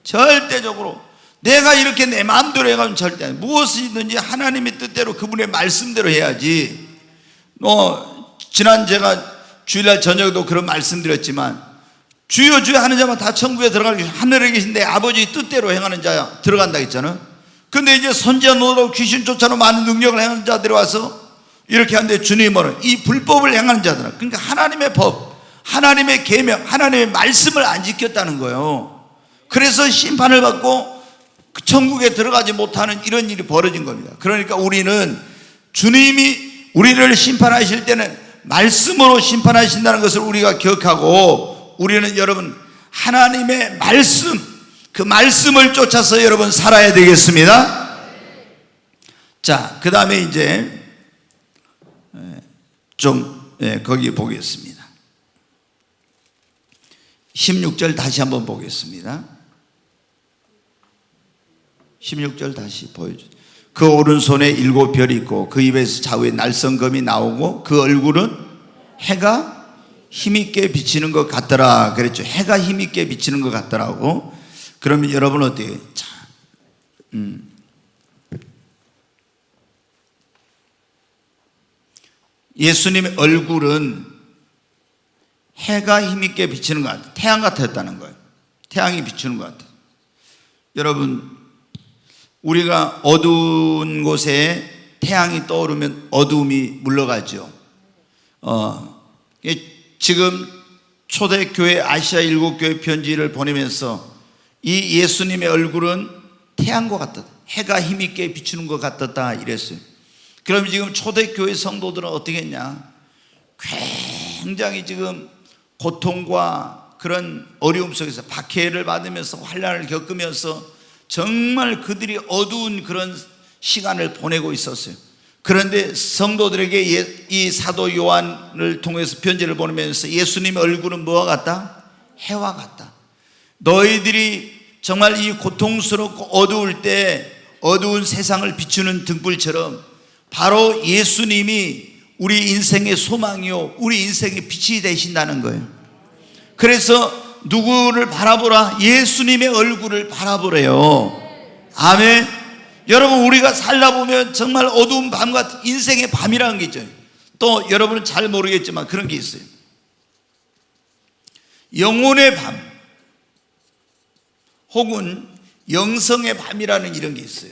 절대적으로 내가 이렇게 내 마음대로 해가면 절대 아니에요. 무엇이든지 하나님의 뜻대로 그분의 말씀대로 해야지. 지난 제가 주일날 저녁에도 그런 말씀 드렸지만, 주여 주여 하는 자만 다 천국에 들어가기 하늘에 계신 내 아버지 뜻대로 행하는 자야 들어간다 했잖아요. 근데 이제 선지자 노릇하고 귀신 쫓아로 많은 능력을 행하는 자들이 와서 이렇게 하는데 주님이 뭐라? 이 불법을 행하는 자들아. 그러니까 하나님의 법, 하나님의 계명, 하나님의 말씀을 안 지켰다는 거예요. 그래서 심판을 받고 천국에 들어가지 못하는 이런 일이 벌어진 겁니다. 그러니까 우리는 주님이 우리를 심판하실 때는 말씀으로 심판하신다는 것을 우리가 기억하고, 우리는 여러분 하나님의 말씀, 그 말씀을 쫓아서 여러분 살아야 되겠습니다. 자, 그 다음에 이제 거기 보겠습니다. 16절 다시 한번 보겠습니다. 16절 다시 보여주세요. 그 오른손에 7 별이 있고 그 입에서 좌우에 날성검이 나오고 그 얼굴은 해가 힘있게 비치는 것 같더라 그랬죠. 해가 힘있게 비치는 것 같더라고. 그러면 여러분 어때요? 자, 예수님의 얼굴은 해가 힘있게 비치는 것 같아요. 태양 같았다는 거예요. 태양이 비추는 것 같아요. 여러분, 우리가 어두운 곳에 태양이 떠오르면 어두움이 물러가죠. 지금 초대교회 아시아 7교회 편지를 보내면서 이 예수님의 얼굴은 태양과 같았다, 해가 힘있게 비추는 것 같았다 이랬어요. 그럼 지금 초대교회 성도들은 어떻게 했냐? 굉장히 지금 고통과 그런 어려움 속에서 박해를 받으면서 환난을 겪으면서 정말 그들이 어두운 그런 시간을 보내고 있었어요. 그런데 성도들에게 이 사도 요한을 통해서 편지를 보내면서 예수님의 얼굴은 뭐와 같다? 해와 같다. 너희들이 정말 이 고통스럽고 어두울 때 어두운 세상을 비추는 등불처럼 바로 예수님이 우리 인생의 소망이요 우리 인생의 빛이 되신다는 거예요. 그래서 누구를 바라보라? 예수님의 얼굴을 바라보래요. 아멘. 여러분, 우리가 살다 보면 정말 어두운 밤 같은 인생의 밤이라는 게 있죠. 또 여러분은 잘 모르겠지만 그런 게 있어요. 영혼의 밤 혹은 영성의 밤이라는 이런 게 있어요.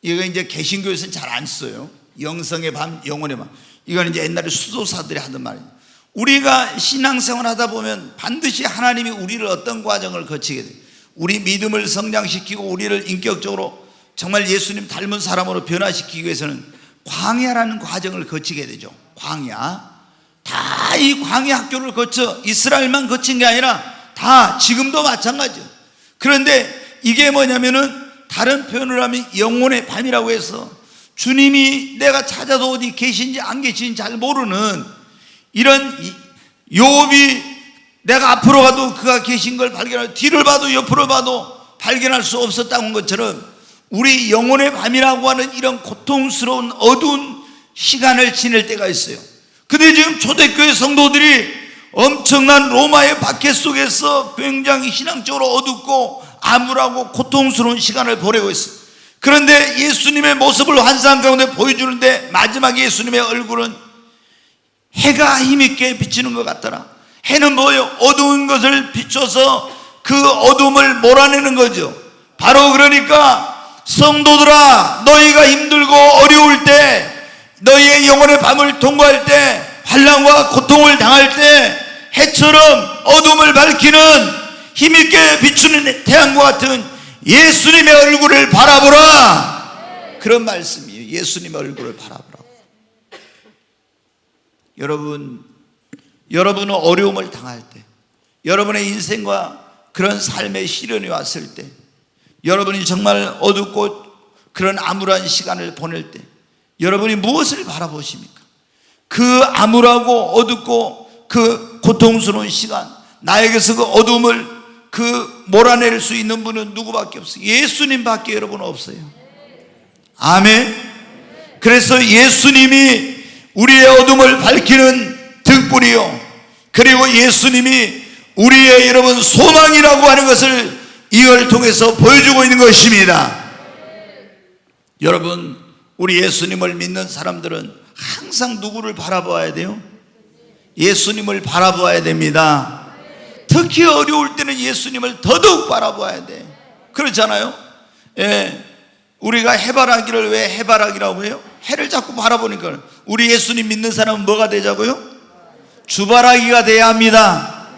이거 이제 개신교에서는 잘 안 써요. 영성의 밤, 영혼의 밤. 이건 이제 옛날에 수도사들이 하던 말이에요. 우리가 신앙생활 하다 보면 반드시 하나님이 우리를 어떤 과정을 거치게 돼요. 우리 믿음을 성장시키고 우리를 인격적으로 정말 예수님 닮은 사람으로 변화시키기 위해서는 광야라는 과정을 거치게 되죠. 광야. 다 이 광야 학교를 거쳐 이스라엘만 거친 게 아니라 다 지금도 마찬가지예요. 그런데 이게 뭐냐면은 다른 표현을 하면 영혼의 밤이라고 해서 주님이 내가 찾아도 어디 계신지 안 계신지 잘 모르는 이런 욥이 내가 앞으로 가도 그가 계신 걸 발견하고 뒤를 봐도 옆으로 봐도 발견할 수 없었다는 것처럼 우리 영혼의 밤이라고 하는 이런 고통스러운 어두운 시간을 지낼 때가 있어요. 근데 지금 초대교회 성도들이 엄청난 로마의 박해 속에서 굉장히 신앙적으로 어둡고 암울하고 고통스러운 시간을 보내고 있어요. 그런데 예수님의 모습을 환상 가운데 보여주는데 마지막 예수님의 얼굴은 해가 힘있게 비치는 것 같더라. 해는 뭐예요? 어두운 것을 비춰서 그 어둠을 몰아내는 거죠. 바로 그러니까 성도들아, 너희가 힘들고 어려울 때, 너희의 영혼의 밤을 통과할 때, 환난과 고통을 당할 때 해처럼 어둠을 밝히는 힘있게 비추는 태양과 같은 예수님의 얼굴을 바라보라. 그런 말씀이에요. 예수님의 얼굴을 바라보라. 여러분은 어려움을 당할 때, 여러분의 인생과 그런 삶의 시련이 왔을 때, 여러분이 정말 어둡고 그런 암울한 시간을 보낼 때 여러분이 무엇을 바라보십니까? 그 암울하고 어둡고 그 고통스러운 시간, 나에게서 그 어둠을 그 몰아낼 수 있는 분은 누구밖에 없어요. 예수님밖에 여러분 없어요. 아멘. 그래서 예수님이 우리의 어둠을 밝히는 등불이요, 그리고 예수님이 우리의 여러분 소망이라고 하는 것을 이걸 통해서 보여주고 있는 것입니다. 여러분, 우리 예수님을 믿는 사람들은 항상 누구를 바라봐야 돼요? 예수님을 바라봐야 됩니다. 특히 어려울 때는 예수님을 더더욱 바라봐야 돼. 그렇잖아요? 예. 우리가 해바라기를 왜 해바라기라고 해요? 해를 자꾸 바라보니까. 우리 예수님 믿는 사람은 뭐가 되자고요? 주바라기가 돼야 합니다.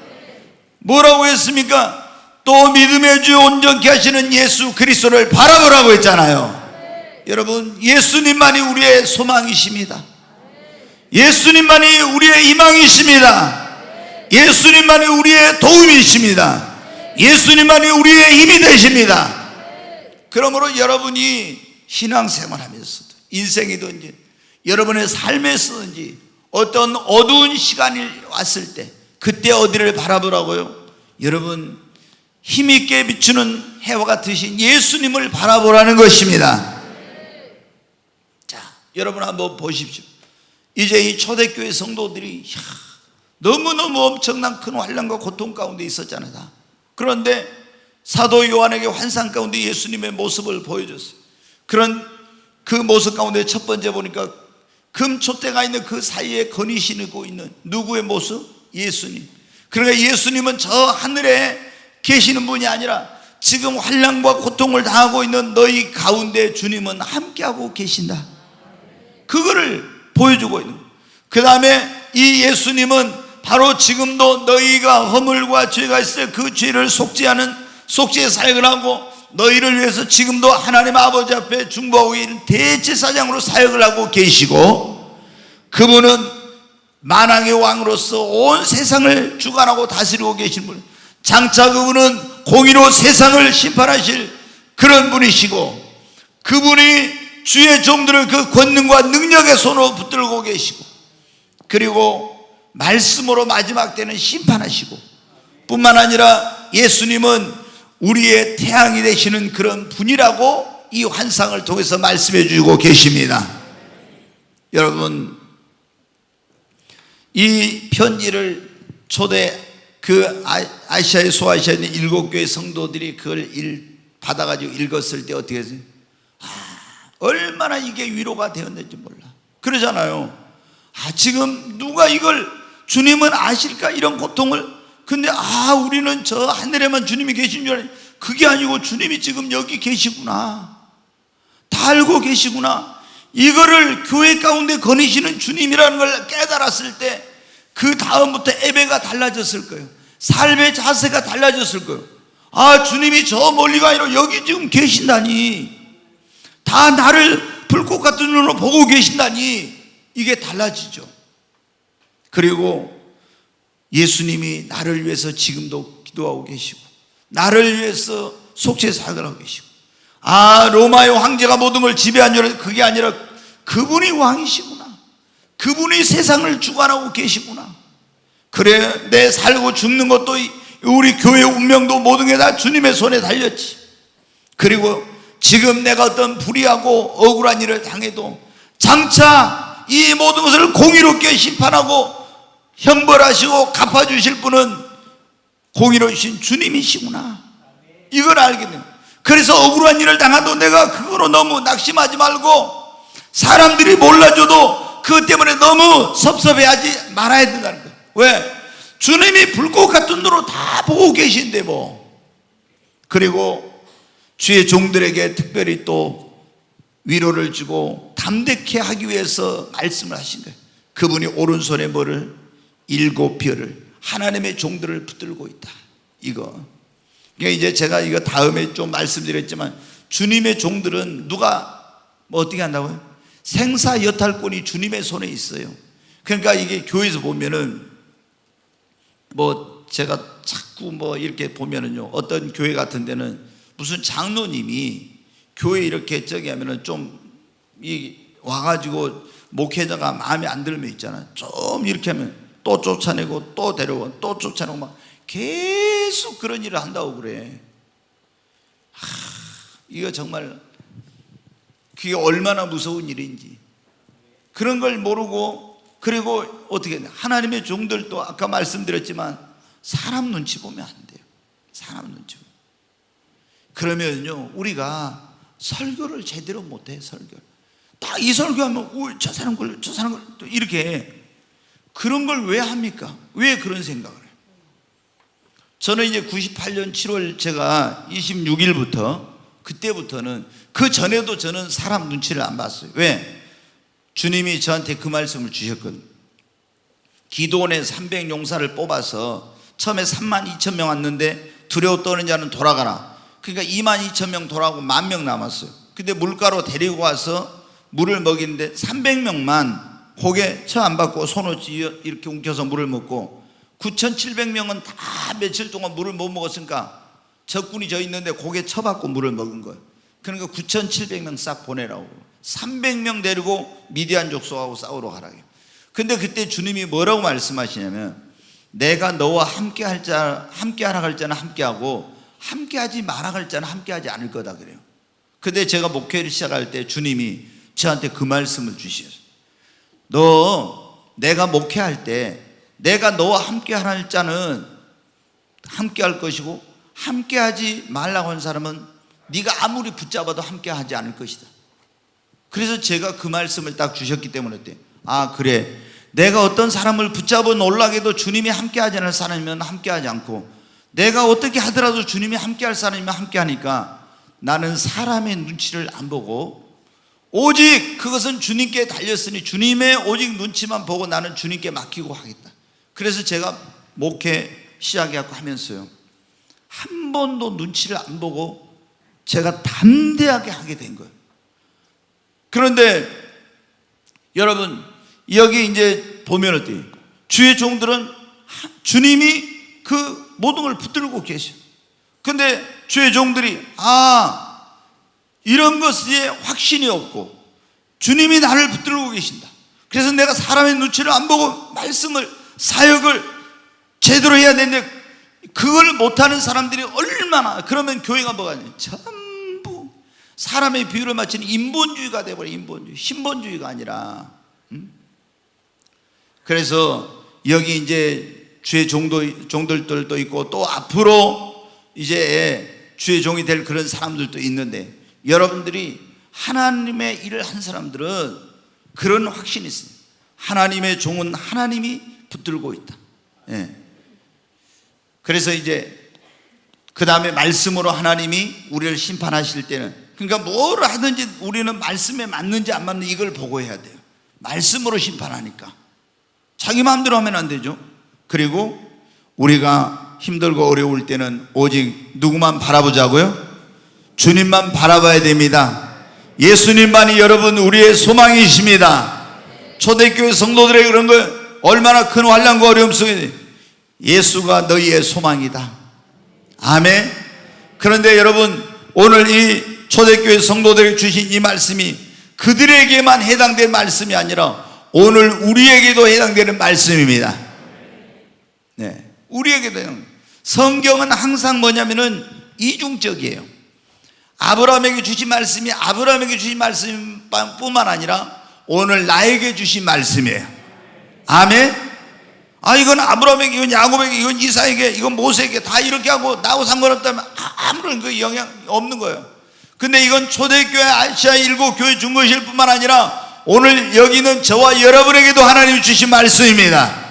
뭐라고 했습니까? 또 믿음의 주 온전케 하시는 예수 그리스도를 바라보라고 했잖아요. 여러분, 예수님만이 우리의 소망이십니다. 예수님만이 우리의 희망이십니다. 예수님만이 우리의 도움이십니다. 예수님만이 우리의 힘이 되십니다. 그러므로 여러분이 신앙생활하면서도 인생이든지 여러분의 삶에서든지 어떤 어두운 시간이 왔을 때 그때 어디를 바라보라고요? 여러분, 힘있게 비추는 해와 같으신 예수님을 바라보라는 것입니다. 자, 여러분 한번 보십시오. 이제 이 초대교회 성도들이 너무너무 엄청난 큰 환난과 고통 가운데 있었잖아요. 그런데 사도 요한에게 환상 가운데 예수님의 모습을 보여줬어요. 그런 그 모습 가운데 첫 번째 보니까 금촛대가 있는 그 사이에 건이 신고 있는 누구의 모습? 예수님. 그러니까 예수님은 저 하늘에 계시는 분이 아니라 지금 환난과 고통을 당하고 있는 너희 가운데 주님은 함께하고 계신다. 그거를 보여주고 있는 거예요. 그 다음에 이 예수님은 바로 지금도 너희가 허물과 죄가 있을 그 죄를 속죄하는 속죄의 사역을 하고 너희를 위해서 지금도 하나님 아버지 앞에 중보하고 있는 대제사장으로 사역을 하고 계시고, 그분은 만왕의 왕으로서 온 세상을 주관하고 다스리고 계신 분, 장차 그분은 공의로 세상을 심판하실 그런 분이시고, 그분이 주의 종들을 그 권능과 능력의 손으로 붙들고 계시고, 그리고 말씀으로 마지막 때는 심판하시고 뿐만 아니라 예수님은 우리의 태양이 되시는 그런 분이라고 이 환상을 통해서 말씀해 주고 계십니다. 여러분, 이 편지를 초대 아시아의 소아시아에 있는 7교회 성도들이 그걸 받아가지고 읽었을 때 어떻게 했어요? 얼마나 이게 위로가 되었는지 몰라. 그러잖아요. 지금 누가 이걸 주님은 아실까? 이런 고통을. 근데 우리는 저 하늘에만 주님이 계신 줄 알았는데 그게 아니고 주님이 지금 여기 계시구나. 다 알고 계시구나. 이거를 교회 가운데 거니시는 주님이라는 걸 깨달았을 때 그 다음부터 예배가 달라졌을 거예요. 삶의 자세가 달라졌을 거예요. 주님이 저 멀리가 아니라 여기 지금 계신다니, 다 나를 불꽃 같은 눈으로 보고 계신다니, 이게 달라지죠. 그리고 예수님이 나를 위해서 지금도 기도하고 계시고 나를 위해서 속죄 사역을 하고 계시고, 로마의 황제가 모든 걸 지배한 줄 알았는데 그게 아니라 그분이 왕이시구나. 그분이 세상을 주관하고 계시구나. 그래, 내 살고 죽는 것도 우리 교회의 운명도 모든 게 다 주님의 손에 달렸지. 그리고 지금 내가 어떤 불의하고 억울한 일을 당해도 장차 이 모든 것을 공의롭게 심판하고 형벌하시고 갚아주실 분은 공의로우신 주님이시구나. 이걸 알게 돼요. 그래서 억울한 일을 당해도 내가 그거로 너무 낙심하지 말고 사람들이 몰라줘도 그것 때문에 너무 섭섭해하지 말아야 된다는 거예요. 왜? 주님이 불꽃 같은 눈으로 다 보고 계신데 뭐. 그리고 주의 종들에게 특별히 또 위로를 주고 담대케 하기 위해서 말씀을 하신 거예요. 그분이 오른손에 뭐를? 7별을, 하나님의 종들을 붙들고 있다. 이거. 그러니까 이제 제가 이거 다음에 좀 말씀드렸지만, 주님의 종들은 누가 뭐 어떻게 한다고요? 생사 여탈권이 주님의 손에 있어요. 그러니까 이게 교회에서 보면은 뭐 제가 자꾸 뭐 이렇게 보면은요, 어떤 교회 같은 데는 무슨 장로님이 교회 이렇게 저기 하면은 좀 와가지고 목회자가 마음에 안 들면 있잖아. 좀 이렇게 하면 또 쫓아내고 또 데려오고 또 쫓아내고 막 계속 그런 일을 한다고 그래. 이거 정말 그게 얼마나 무서운 일인지 그런 걸 모르고, 그리고 어떻게 했냐, 하나님의 종들도 아까 말씀드렸지만 사람 눈치 보면 안 돼요. 사람 눈치 보면. 그러면요 우리가 설교를 제대로 못해. 설교를 딱 이 설교하면 저 사람 걸 또 이렇게, 그런 걸 왜 합니까? 왜 그런 생각을 해요? 저는 이제 98년 7월 제가 26일부터 그때부터는, 그 전에도 저는 사람 눈치를 안 봤어요. 왜? 주님이 저한테 그 말씀을 주셨거든요. 기도원에 300용사를 뽑아서 처음에 32,000명 왔는데 두려워 떠는 자는 돌아가라. 그러니까 22,000명 돌아가고 10,000명 남았어요. 근데 물가로 데리고 와서 물을 먹이는데 300명만 고개 처 안 받고 손을 이렇게 움켜서 물을 먹고, 9,700명은 다 며칠 동안 물을 못 먹었으니까 적군이 저 있는데 고개 쳐받고 물을 먹은 거예요. 그러니까 9,700명 싹 보내라고, 300명 데리고 미디안 족속하고 싸우러 가라고. 근데 그때 주님이 뭐라고 말씀하시냐면, 내가 너와 함께 하라 할 자는 함께하고 함께하지 마라 할 자는 함께하지 않을 거다 그래요. 근데 제가 목회를 시작할 때 주님이 저한테 그 말씀을 주셨어요. 내가 목회할 때 내가 너와 함께 할 자는 함께 할 것이고 함께하지 말라고 한 사람은 네가 아무리 붙잡아도 함께하지 않을 것이다. 그래서 제가 그 말씀을 딱 주셨기 때문에 그래, 내가 어떤 사람을 붙잡아 놀라게도 주님이 함께하지 않을 사람이면 함께하지 않고, 내가 어떻게 하더라도 주님이 함께할 사람이면 함께하니까 나는 사람의 눈치를 안 보고 오직 그것은 주님께 달렸으니 주님의 오직 눈치만 보고 나는 주님께 맡기고 하겠다. 그래서 제가 목회 시작하고 하면서요, 한 번도 눈치를 안 보고 제가 담대하게 하게 된 거예요. 그런데 여러분, 여기 이제 보면 어때요? 주의 종들은 주님이 그 모든 걸 붙들고 계셔. 근데 주의 종들이 이런 것에 확신이 없고 주님이 나를 붙들고 계신다. 그래서 내가 사람의 눈치를 안 보고 말씀을, 사역을 제대로 해야 되는데 그걸 못하는 사람들이 얼마나, 그러면 교회가 뭐가 아니에요? 전부 사람의 비율을 맞추는 인본주의가 되어버려. 인본주의, 신본주의가 아니라. 그래서 여기 이제 주의 종들도 있고, 또 앞으로 이제 주의 종이 될 그런 사람들도 있는데, 여러분들이 하나님의 일을 한 사람들은 그런 확신이 있어요. 하나님의 종은 하나님이 붙들고 있다. 예. 그래서 이제 그 다음에 말씀으로 하나님이 우리를 심판하실 때는, 그러니까 뭘 하든지 우리는 말씀에 맞는지 안 맞는지 이걸 보고 해야 돼요. 말씀으로 심판하니까 자기 마음대로 하면 안 되죠. 그리고 우리가 힘들고 어려울 때는 오직 누구만 바라보자고요? 주님만 바라봐야 됩니다. 예수님만이 여러분 우리의 소망이십니다. 초대교회 성도들의 그런 거 얼마나 큰 환난과 어려움 속에 예수가 너희의 소망이다. 아멘. 그런데 여러분, 오늘 이 초대교회 성도들에게 주신 이 말씀이 그들에게만 해당된 말씀이 아니라 오늘 우리에게도 해당되는 말씀입니다. 네, 우리에게도. 성경은 항상 뭐냐면은 이중적이에요. 아브라함에게 주신 말씀이 아브라함에게 주신 말씀뿐만 아니라 오늘 나에게 주신 말씀이에요. 아멘. 이건 아브라함에게, 이건 야곱에게, 이건 이사에게, 이건 모세에게 다 이렇게 하고 나하고 상관없다면 아무런 그 영향 없는 거예요. 근데 이건 초대교회 아시아 일곱 교회 준 것일 뿐만 아니라 오늘 여기는 저와 여러분에게도 하나님이 주신 말씀입니다.